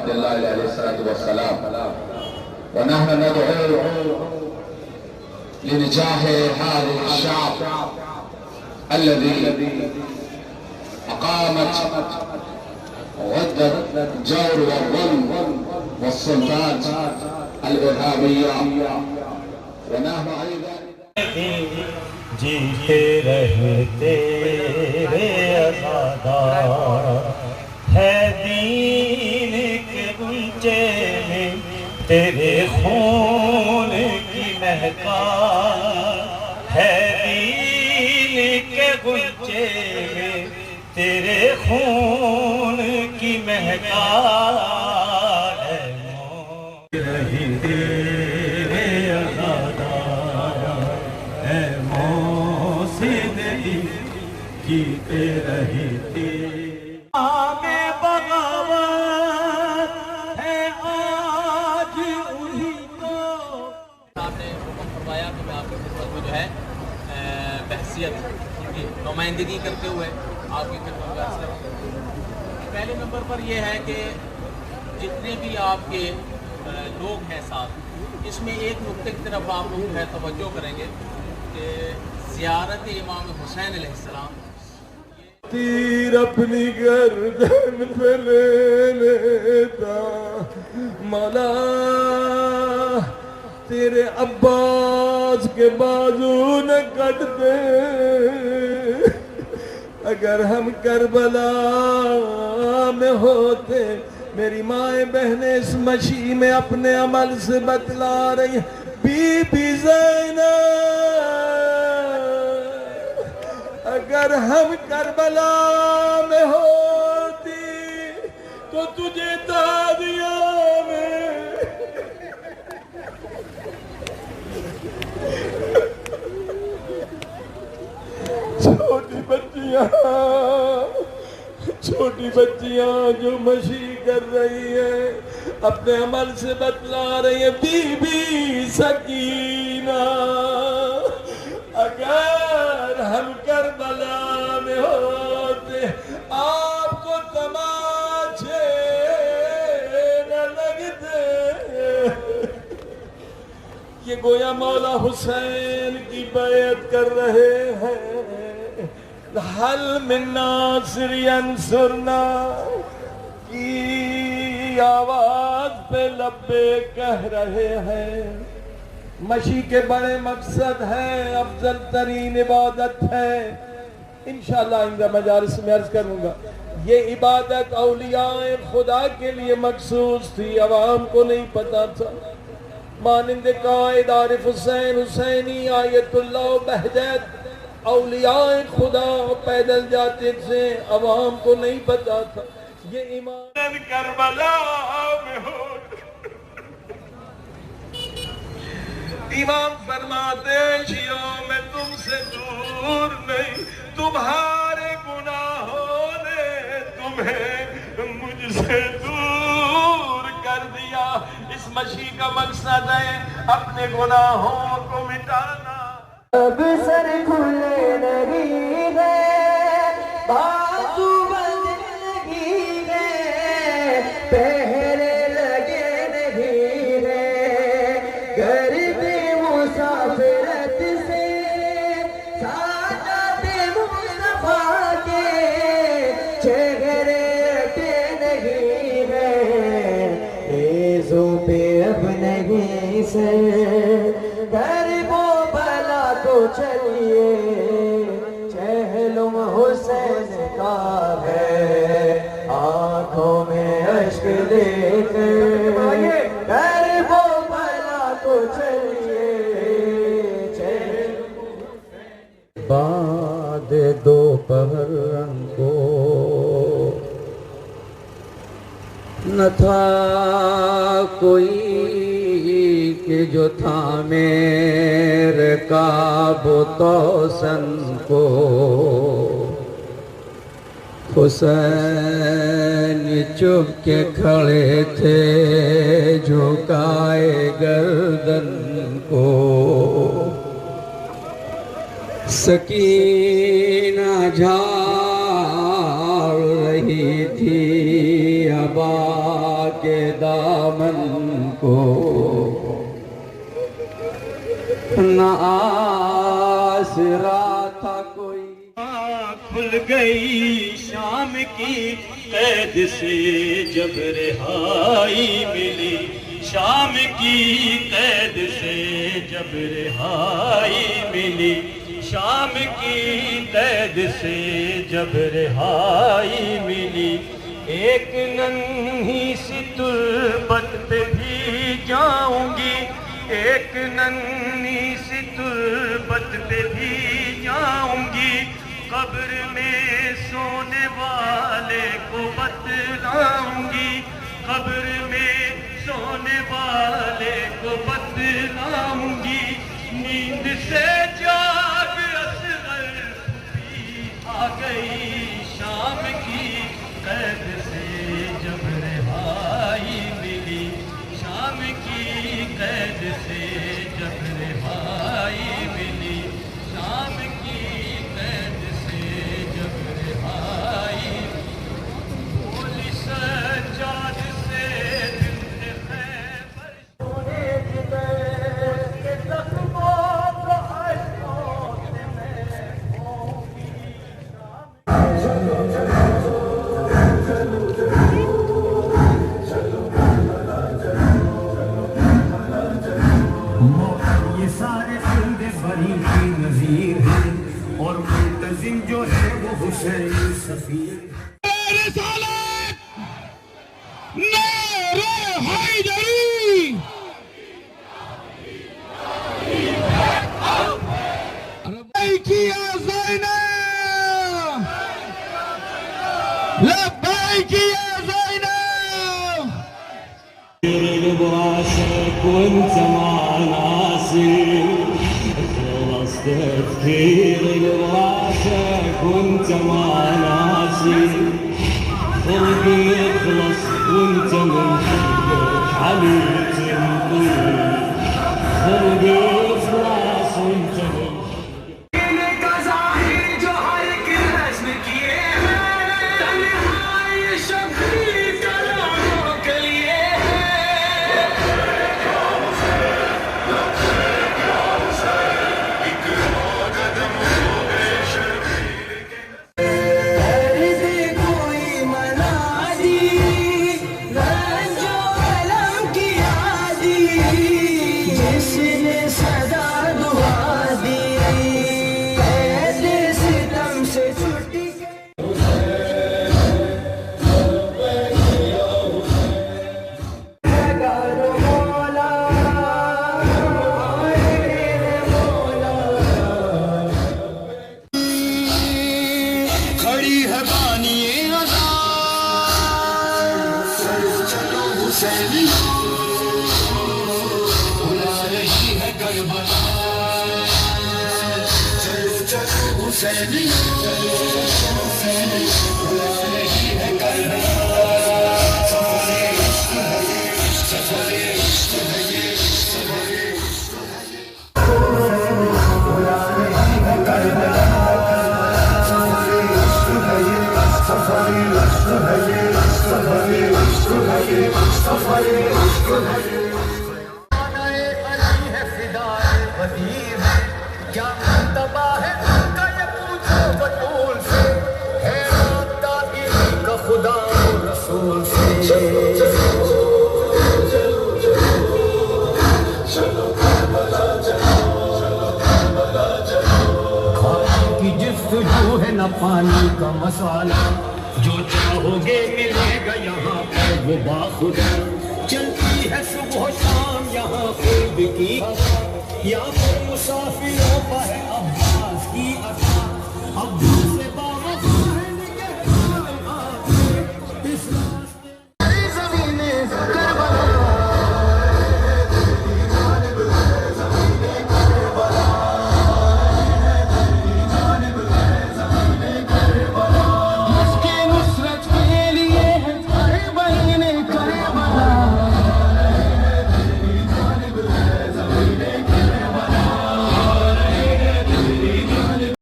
عبد الله عليه الصلاة والسلام. ونحن ندعو لنجاح هذا الشعب الذي أقامت ضد الجور والظلم والسلطات الإرهابية. ونحن أيضا جیتے رہتے رے آزادار ہے دین کے گنچے میں تیرے خون کی مہکار ہے دین کے گنچے میں تیرے خون کی مہکار ہے موت رہی تیرے آزادار ہے موسیقی جیتے رہی تیرے آگے بغاوت ہے آج انہی کو. آپ نے حکم فرمایا کہ میں آپ کی خدمت میں جو ہے بحثیت کی نمائندگی کرتے ہوئے آپ کی خدمت میں عرض کروں. پہلے نمبر پر یہ ہے کہ جتنے بھی آپ کے لوگ ہیں ساتھ، اس میں ایک نقطے کی طرف آپ لوگ جو ہے توجہ کریں گے کہ زیارت امام حسین علیہ السلام تیر اپنی گردن پہ لے لیتا مولا، تیرے عباس کے بازو نہ کٹ دے. اگر ہم کربلا میں ہوتے، میری مائیں بہنیں اس مشی میں اپنے عمل سے بتلا رہی ہیں. بی بی زینب، اگر ہم کربلا میں ہوتی تو تجھے تادیا میں چھوٹی بچیاں جو مشی کر رہی ہیں، اپنے عمل سے بتلا رہی ہیں. بی بی سکینہ، اگر ہم کربلا میں ہوتے آپ کو تماچے نہ لگتے. یہ گویا مولا حسین کی بیعت کر رہے ہیں. حل من ناصر ینصرنا کی آواز پہ لبے کہہ رہے ہیں. مشی کے بڑے مقصد ہیں، افضل ترین عبادت ہے. انشاءاللہ آئندہ مجالس میں عرض کروں گا. یہ عبادت اولیاء خدا کے لیے مخصوص تھی، عوام کو نہیں پتا تھا. مانند قائد عارف حسین حسینی آیت اللہ و بہجت اولیاء خدا پیدل جاتے تھے، عوام کو نہیں پتا تھا. یہ ایمان کربلا میں ہو. امام فرماتے شیعوں میں تم سے دور نہیں، تمہارے گناہوں نے تمہیں مجھ سے دور کر دیا. اس مشی کا مقصد ہے اپنے گناہوں کو مٹانا. اب سر کھلے نہیں گئے، بازو بند نہیں گئے، پہرے لگے نہیں گئے. گردی مسافرت سے سادات مصطفیٰ کے چہرے ہٹے نہیں گئے. ایزوں پہ اب نہیں سے تو چلیے چہلم حسین کا ہے. آنکھوں میں اشک لے کر وہ بلا تو چلیے چہلم. بعد دوپہر کو نہ تھا کوئی کہ جو تھا میرے کعب و توسن کو. حسین چپ کے کھڑے تھے جھکائے گردن کو. سکینہ جھاڑ رہی تھی عبا کے دامن کو نہ آسرا تھا کوئی. کھل گئی شام کی قید سے جب رہائی ملی، شام کی قید سے جب رہائی ملی، شام کی قید سے جب رہائی ملی. ایک ننھی سی تربت پہ بھی جاؤں گی، ایک ننھی سی تربت پہ بھی جاؤں گی، قبر میں سونے والے کو بتلاؤں گی، قبر میں سونے والے کو بتلاؤں گی. نیند سے جاگ اصغر بھی آ گئی، شام کی قید سے جب رہائی ملی، شام کی قید سے جب رہائی ملی، شام کی قید سے جب رہائی. بولی سجاد سے بنت خیبر سونے کی بیت کے زخموں کو اشکوں سے میں دھوؤں گی. یہ سارے خلد بری کی نظیر ہیں اور ملتزم جو ہے وہ حسین سفیر. وانت مع ناصر خلص تفكير لراسك وانت مع ناصر قلبي يخلص وانت من حقك علي تنطير قلبي يخلص وانت من پانی کا مسالہ جو چاہو گے ملے گا یہاں پر وہ باخدا. چلتی ہے صبح شام یہاں خوب کی یہاں پر مسافروں پر ہے عباس کی عطا. اب